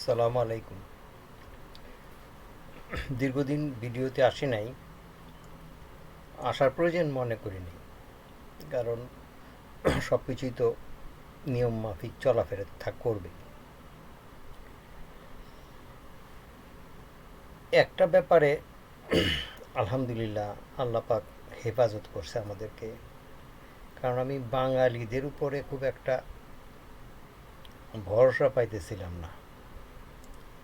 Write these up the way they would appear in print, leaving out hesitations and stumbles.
সালাম আলাইকুম। দীর্ঘদিন ভিডিওতে আসি নাই, আসার প্রয়োজন মনে করিনি। কারণ সব কিছুই তো নিয়ম মাফিক চলাফেরা করবে। একটা ব্যাপারে আলহামদুলিল্লাহ আল্লাহ পাক হেফাজত করছে আমাদেরকে। কারণ আমি বাঙালিদের উপরে খুব একটা ভরসা পাইতেছিলাম না।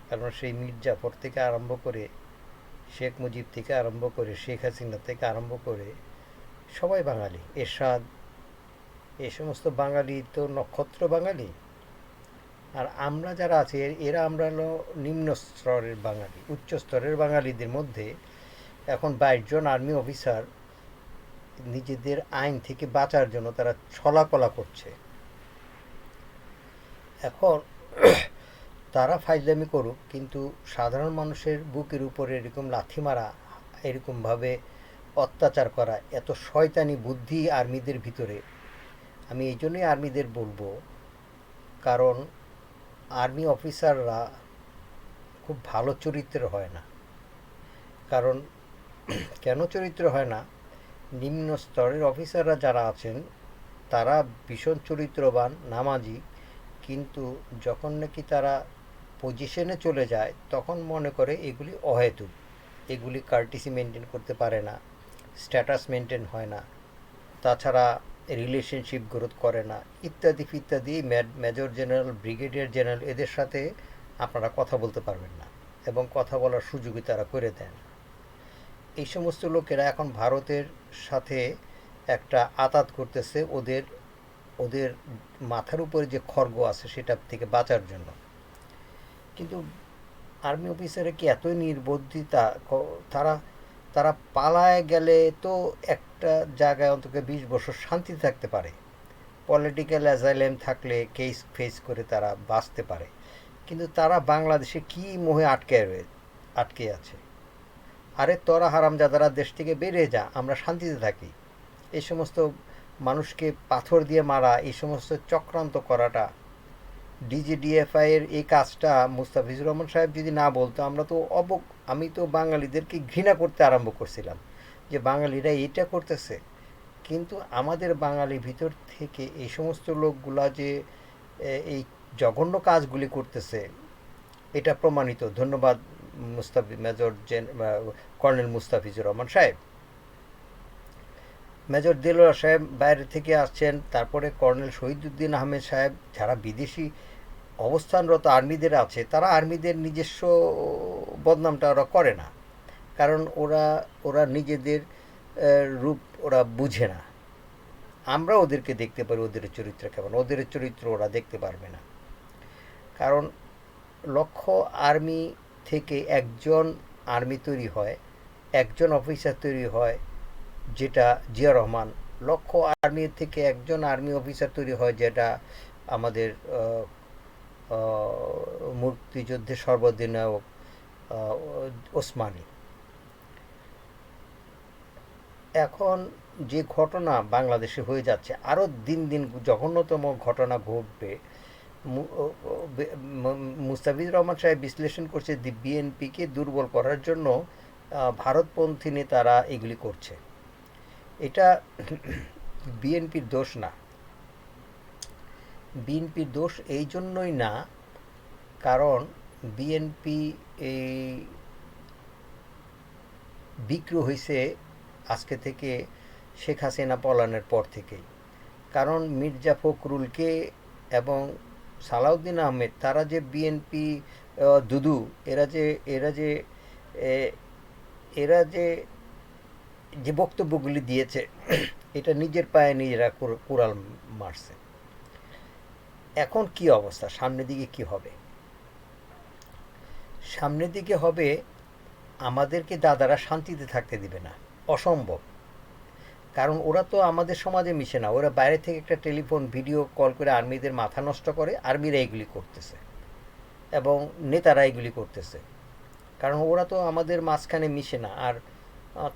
কারণ সেই মীর জাফর থেকে আরম্ভ করে, শেখ মুজিব থেকে আরম্ভ করে, শেখ হাসিনা থেকে আরম্ভ করে সবাই বাঙালি। এরশাদ, এই সমস্ত বাঙালি তো নক্ষত্র বাঙালি। আর আমরা যারা আছি এরা আমরা হলো নিম্ন স্তরের বাঙালি। উচ্চ স্তরের বাঙালিদের মধ্যে এখন 22 জন আর্মি অফিসার নিজেদের আইন থেকে বাঁচার জন্য তারা ছলাকলা করছে। এখন তারা ফাইজলামি করুক, কিন্তু সাধারণ মানুষের বুকের উপরে এরকম লাথি মারা, এরকমভাবে অত্যাচার করা, এত শয়তানি বুদ্ধি আর্মিদের ভিতরে। আমি এই জন্যই আর্মিদের বলবো, কারণ আর্মি অফিসাররা খুব ভালো চরিত্রের হয় না। কারণ কেন চরিত্র হয় না? নিম্ন স্তরের অফিসাররা যারা আছেন তারা ভীষণ চরিত্রবান, নামাজি, কিন্তু যখন নাকি তারা পজিশনে চলে যায় তখন মনে করে এগুলি অহেতুক, এগুলি কার্টিসি মেনটেন করতে পারে না, স্ট্যাটাস মেনটেন হয় না, তাছাড়া রিলেশনশিপ গ্রোথ করে না, ইত্যাদি ইত্যাদি। মেজর জেনারেল, ব্রিগেডিয়ার জেনারেল এদের সাথে আপনারা কথা বলতে পারবেন না, এবং কথা বলার সুযোগই তারা করে দেন। এই সমস্ত লোকেরা এখন ভারতের সাথে একটা আতাত করতেছে ওদের ওদের মাথার উপরে যে খড়গ আছে সেটার থেকে বাঁচার জন্য। কিন্তু আর্মি অফিসারে কি এতই নির্বুদ্ধিতা? তারা তারা পালায় গেলে তো একটা জায়গায় অন্তত 20 বছর শান্তিতে থাকতে পারে, পলিটিক্যাল অ্যাজাইলেম থাকলে কেস ফেস করে তারা বাঁচতে পারে। কিন্তু তারা বাংলাদেশে কি মোহে আটকে আছে। আরে তোরা হারামজাদারা দেশ থেকে বেরিয়ে যা, আমরা শান্তিতে থাকি। এই সমস্ত মানুষকে পাথর দিয়ে মারা, এই সমস্ত চক্রান্ত করাটা, ডিজিডিএফআই এর এই কাজটা মুস্তাফিজুর রহমান সাহেব যদি না বলতো, আমরা তো আমি তো বাঙালিদেরকে ঘৃণা করতে আরম্ভ করছিলাম যে বাঙালিরা এটা করতেছে। কিন্তু আমাদের বাঙালির ভিতর থেকে এই সমস্ত লোকগুলা যে এই জঘন্য কাজগুলি করতেছে, এটা প্রমাণিত। ধন্যবাদ কর্নেল মুস্তাফিজুর রহমান সাহেব। মেজর দেলোয়ার সাহেব বাইরে থেকে আসছেন, তারপরে কর্নেল শহীদুদ্দিন আহমেদ সাহেব, যারা বিদেশি অবস্থানরত আর্মিদের আছে, তারা আর্মিদের নিজস্ব বদনামটা ওরা করে না। কারণ ওরা ওরা নিজেদের রূপ ওরা বুঝে না। আমরা ওদেরকে দেখতে পারি ওদের চরিত্র কেমন, ওদের চরিত্র ওরা দেখতে পারবে না। কারণ লক্ষ আর্মি থেকে একজন আর্মি তৈরি হয়, একজন অফিসার তৈরি হয়, যেটা জিয়া রহমান। লক্ষ আর্মি থেকে একজন আর্মি অফিসার তৈরি হয়, যেটা আমাদের মুক্তিযুদ্ধের সর্বাধিনায়ক ওসমানী। এখন যে ঘটনা বাংলাদেশে হয়ে যাচ্ছে, আরও দিন দিন জঘন্যতম ঘটনা ঘটবে। মুস্তাফিজুর রহমান সাহেব বিশ্লেষণ করছে যে বিএনপিকে দুর্বল করার জন্য ভারতপন্থী নেতারা এগুলি করছে। এটা বিএনপির দোষ না। বিএনপির দোষ এই জন্যই না, কারণ বিএনপি এই বিক্রি হয়েছে আজকে থেকে শেখ হাসিনা পলায়নের পর থেকেই। কারণ মির্জা ফখরুলকে এবং সালাউদ্দিন আহমেদ, তারা যে বিএনপি দুদু, এরা যে এরা যে এরা যে যে বক্তব্যগুলি দিয়েছে, এটা নিজের পায়ে নিজেরা কুড়াল মারছে। এখন কি অবস্থা, সামনের দিকে কি হবে? সামনের দিকে হবে, আমাদেরকে দাদারা শান্তিতে থাকতে দিবে না, অসম্ভব। কারণ ওরা তো আমাদের সমাজে মিশে না, ওরা বাইরে থেকে একটা টেলিফোন ভিডিও কল করে আর্মিদের মাথা নষ্ট করে, আর্মিরা এগুলি করতেছে এবং নেতারা এগুলি করতেছে। কারণ ওরা তো আমাদের মাঝখানে মিশে না। আর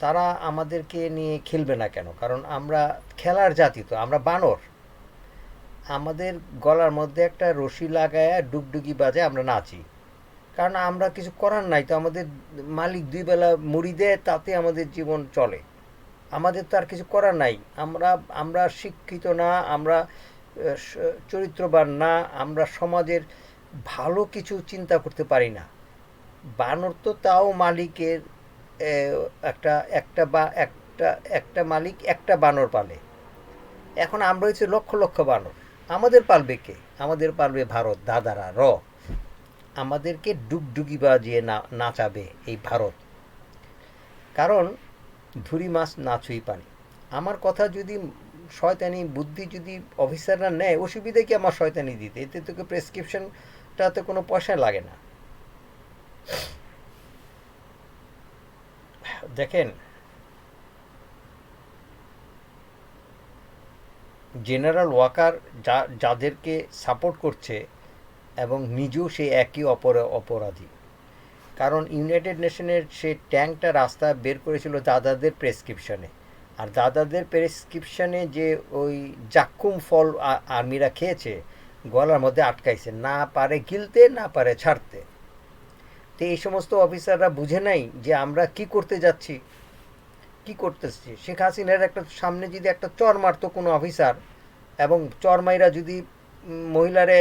তারা আমাদেরকে নিয়ে খেলবে না কেন? কারণ আমরা খেলার জাতি, তো আমরা বানর। আমাদের গলার মধ্যে একটা রশি লাগায় ডুগডুগি বাজে আমরা নাচি। কারণ আমরা কিছু করার নাই তো, আমাদের মালিক দুই বেলা মুড়ি দেয়, তাতে আমাদের জীবন চলে। আমাদের তো আর কিছু করার নাই। আমরা আমরা শিক্ষিত না, আমরা চরিত্রবান না, আমরা সমাজের ভালো কিছু চিন্তা করতে পারি না। বানর তো তাও মালিকের একটা একটা বা একটা একটা মালিক একটা বানর পালে। এখন আমরা হচ্ছে লক্ষ লক্ষ বানর। আমাদের পালবে কে? আমাদের পালবে ভারত, দাদারা আমাদেরকে ডুগডুগি বাজিয়ে নাচাবে এই ভারত। কারণ ধুরি মাছ না ছুঁই পানি। আমার কথা যদি শয়তানি বুদ্ধি যদি অফিসাররা নেয়, অসুবিধা কি আমার শয়তানি দিতে? এতে তোকে প্রেসক্রিপশনটাতে কোনো পয়সা লাগে না। দেখেন, জেনারেল ওয়াকার যাদেরকে সাপোর্ট করছে এবং নিজেও সে একই অপরাধী। কারণ ইউনাইটেড নেশনের সে ট্যাঙ্কটা রাস্তা বের করেছিল দাদাদের প্রেসক্রিপশনে। আর দাদাদের প্রেসক্রিপশনে যে ওই জাক্কুম ফল আর্মিরা খেয়েছে, গলার মধ্যে আটকাইছে, না পারে গিলতে না পারে ছাড়তে। তো এই সমস্ত অফিসাররা বুঝে নাই যে আমরা কি করতে যাচ্ছি, কি করতেছি। শেখ হাসিনার একটা সামনে যদি একটা চর মারতো কোনো অফিসার, এবং চর মাইরা যদি মহিলারে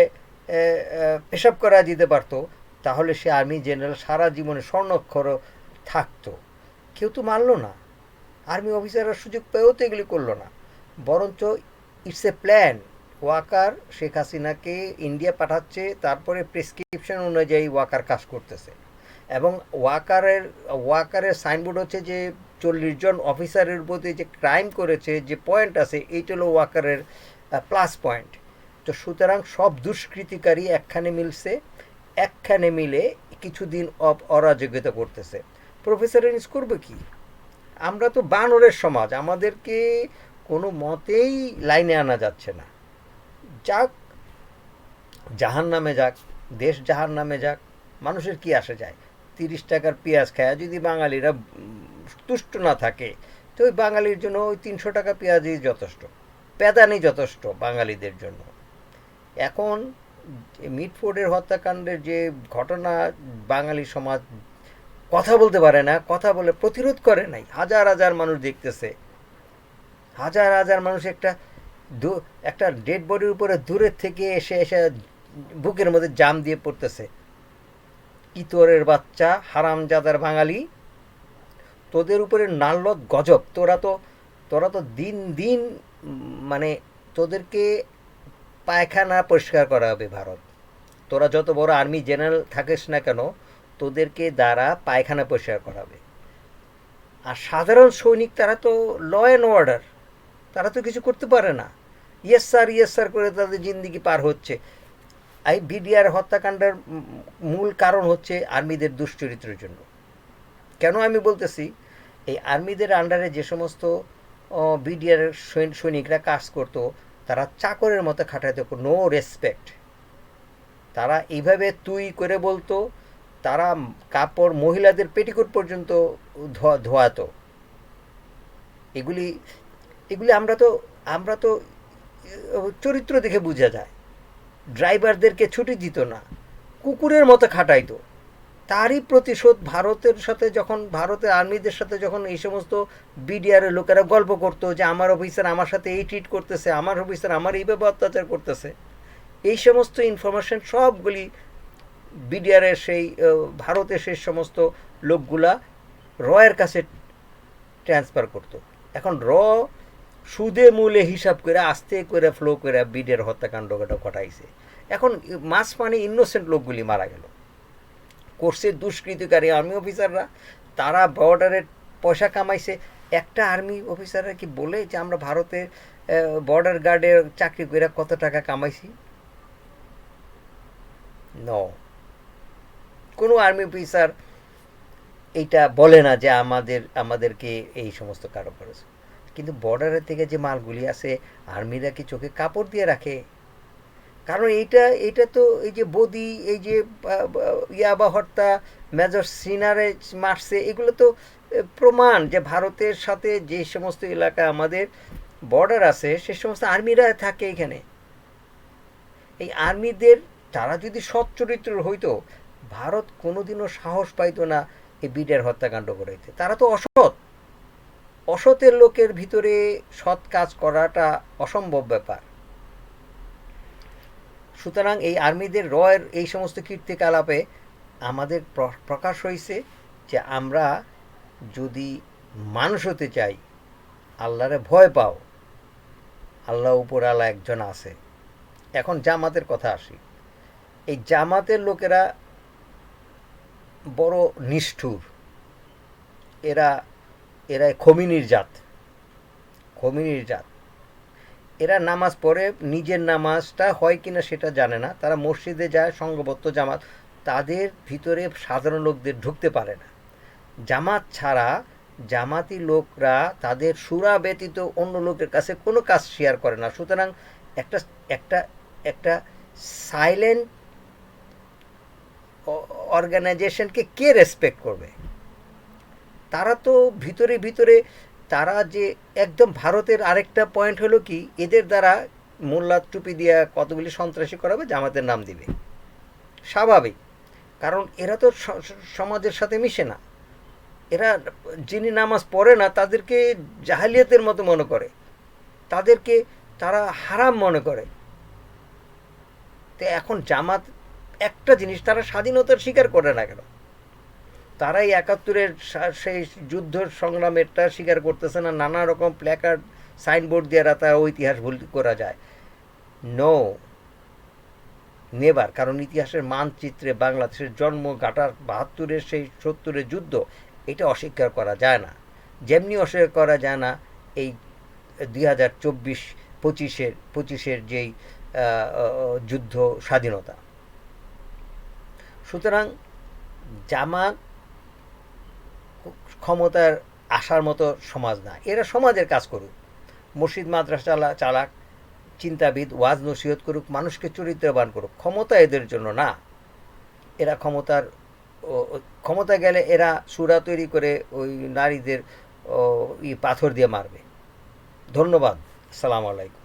পেশাব করা দিতে পারতো, তাহলে সে আর্মি জেনারেল সারা জীবনে স্বর্ণাক্ষর থাকতো। কেউ তো মারলো না, আর্মি অফিসাররা সুযোগ পেয়েও তো এগুলি করলো না। বরঞ্চ it's a plan. Waker Sheikh হাসিনাকে ইন্ডিয়া পাঠাচ্ছে, তারপরে প্রেসক্রিপশন অনুযায়ী ওয়াকার কাজ করতেছে। এবং ওয়াকারের সাইনবোর্ড হচ্ছে যে 40 জন অফিসারের প্রতি যে ক্রাইম করেছে, যে পয়েন্ট আছে, এইটা হলো ওয়াকারের প্লাস পয়েন্ট। তো সুতরাং সব দুষ্কৃতিকারী একখানে মিলছে, একখানে মিলে কিছুদিন অরাজকতা করতেছে। প্রফেসর ইউনূস করবে কি? আমরা তো বানরের সমাজ, আমাদেরকে কোনো মতেই লাইনে আনা যাচ্ছে না। যাক, জাহান নামে যাক, দেশ জাহান নামে যাক, মানুষের কি আসে যায়? 30 টাকার পেঁয়াজ খায় যদি বাঙালিরা তুষ্ট না থাকে, তো ওই বাঙালির জন্য ওই 300 টাকা পেঁয়াজই যথেষ্ট, পেদানি যথেষ্ট বাঙালিদের জন্য। এখন মিটফোর্ডের হত্যাকাণ্ডের যে ঘটনা, বাঙালি সমাজ কথা বলতে পারে না, কথা বলে প্রতিরোধ করে নাই। হাজার হাজার মানুষ দেখতেছে, হাজার হাজার মানুষ একটা ডেড বডির উপরে দূরের থেকে এসে এসে বুকের মধ্যে জাম দিয়ে পড়তেছে। ইতরের বাচ্চা, হারামজাদার বাঙালি, তোদের উপরে নাল্লত গজব। তোরা তো দিন দিন মানে তোদেরকে পায়খানা পরিষ্কার করা হবে ভারত। তোরা যত বড় আর্মি জেনারেল থাকিস না কেন, তোদেরকে দ্বারা পায়খানা পরিষ্কার করাবে। আর সাধারণ সৈনিক, তারা তো ল অ্যান্ড অর্ডার, তারা তো কিছু করতে পারে না। ইয়েস স্যার করে তাদের জিন্দিগি পার হচ্ছে। এই বিডিআর হত্যাকাণ্ডের মূল কারণ হচ্ছে আর্মিদের দুশ্চরিত্রের জন্য। কেন আমি বলতেছি? এই আর্মিদের আন্ডারে যে সমস্ত বিডিআর সৈনিকরা কাজ করত, তারা চাকরের মতো খাটাইতো, নো রেসপেক্ট। তারা এইভাবে তুই করে বলতো, তারা কাপড়, মহিলাদের পেটিকোট পর্যন্ত ধোয়াতো। এগুলি এগুলি আমরা তো চরিত্র দেখে বোঝা যায়। ড্রাইভারদেরকে ছুটি দিত না, কুকুরের মতো খাটাইতো। তারই প্রতিশোধ ভারতের আর্মিদের সাথে যখন এই সমস্ত বিডিআরের লোকেরা গল্প করতো যে আমার অফিসার আমার সাথে এই ট্রিট করতেছে, আমার অফিসার আমার এইভাবে অত্যাচার করতেছে, এই সমস্ত ইনফরমেশন সবগুলি বিডিআরের ভারতের সেই সমস্ত লোকগুলা রয়ের কাছে ট্রান্সফার করতো। এখন সুদে মূলে হিসাব করে আস্তে করে ফ্লো করে বিডিআর হত্যাকাণ্ডটা ঘটাইছে। এখন মাস মানে ইনোসেন্ট লোকগুলি মারা গেল। করছে দুষ্কৃতিকারী আর্মি অফিসাররা, তারা বর্ডারের পয়সা কামাইছে। একটা আর্মি অফিসাররা কি বলে যে আমরা ভারতের বর্ডার গার্ডের চাকরি করে কত টাকা কামাইছি? কোনো আর্মি অফিসার এইটা বলে না যে আমাদেরকে এই সমস্ত কারো করেছে। কিন্তু বর্ডারের থেকে যে মালগুলি আছে, আর্মিরা কি চোখে কাপড় দিয়ে রাখে? কারণ এইটা তো এই যে বদি, এই যে ইয়াবা হত্যা, মেজর সিনারে মারছে, এগুলো তো প্রমাণ যে ভারতের সাথে যে সমস্ত এলাকা আমাদের বর্ডার আছে, সে সমস্ত আর্মিরা থাকে এখানে। এই আর্মিদের, তারা যদি সৎ চরিত্রের হইতো, ভারত কোনোদিনও সাহস পাইতো না এই বিডের হত্যাকাণ্ড করাইতে। তারা তো অসৎ। অসতের লোকের ভিতরে সৎ কাজ করাটা অসম্ভব ব্যাপার। সুতরাং এই আর্মিদের রয়ের এই সমস্ত কীর্তিকলাপে আমাদের প্রকাশ হয়েছে যে আমরা যদি মানুষ হতে চাই, আল্লাহরে ভয় পাও, আল্লাহ উপর আল্লাহ একজন আছে। এখন জামাতের কথা আসি। এই জামাতের লোকেরা বড় নিষ্ঠুর। এরা এরা খমিনির জাত। খমিনির জাত। এরা নামাজ পড়ে, নিজের নামাজটা হয় কিনা সেটা জানে না। তারা মসজিদে যায় সংঘবদ্ধ জামাত, তাদের ভিতরে সাধারণ লোকদের ঢুকতে পারে না। জামাত ছাড়া জামাতি লোকরা তাদের সুরা ব্যতীত অন্য লোকের কাছে কোনো কাজ শেয়ার করে না। সুতরাং একটা একটা একটা সাইলেন্ট অর্গানাইজেশনকে কে রেসপেক্ট করবে? তারা তো ভিতরে ভিতরে তারা যে একদম ভারতের আরেকটা পয়েন্ট হলো কি, এদের দ্বারা মোল্লা টুপি দিয়ে কতগুলি সন্ত্রাসী করাবে, জামাতের নাম দিবে, স্বাভাবিক। কারণ এরা তো সমাজের সাথে মিশে না। এরা যিনি নামাজ পড়ে না তাদেরকে জাহালিয়াতের মতো মনে করে, তাদেরকে তারা হারাম মনে করে। তো এখন জামাত একটা জিনিস, তারা স্বাধীনতার স্বীকার করে না কেন? তারাই ৭১-এর সেই যুদ্ধ সংগ্রামেরটা স্বীকার করতেছে না। নানা রকম প্ল্যাকার্ড সাইনবোর্ড দিয়ে তারা ইতিহাস ভুল করা যায়। নো, নেবার। কারণ ইতিহাসের মানচিত্রে বাংলাদেশের জন্ম, ঘাটার ৭২-এর সেই ৭০-এর যুদ্ধ, এটা অস্বীকার করা যায় না। যেমনি অস্বীকার করা যায় না এই ২০২৪-২৫-এর যেই যুদ্ধ স্বাধীনতা। সুতরাং জামাত ক্ষমতার আসার মতো সমাজ না। এরা সমাজের কাজ করুক, মসজিদ মাদ্রাসা চালাক, চিন্তাবিদ, ওয়াজ নসিহত করুক, মানুষকে চরিত্রবান করুক। ক্ষমতা এদের জন্য না। এরা ক্ষমতা গেলে এরা সূরা তৈরি করে ওই নারীদের পাথর দিয়ে মারবে। ধন্যবাদ। আসসালামু আলাইকুম।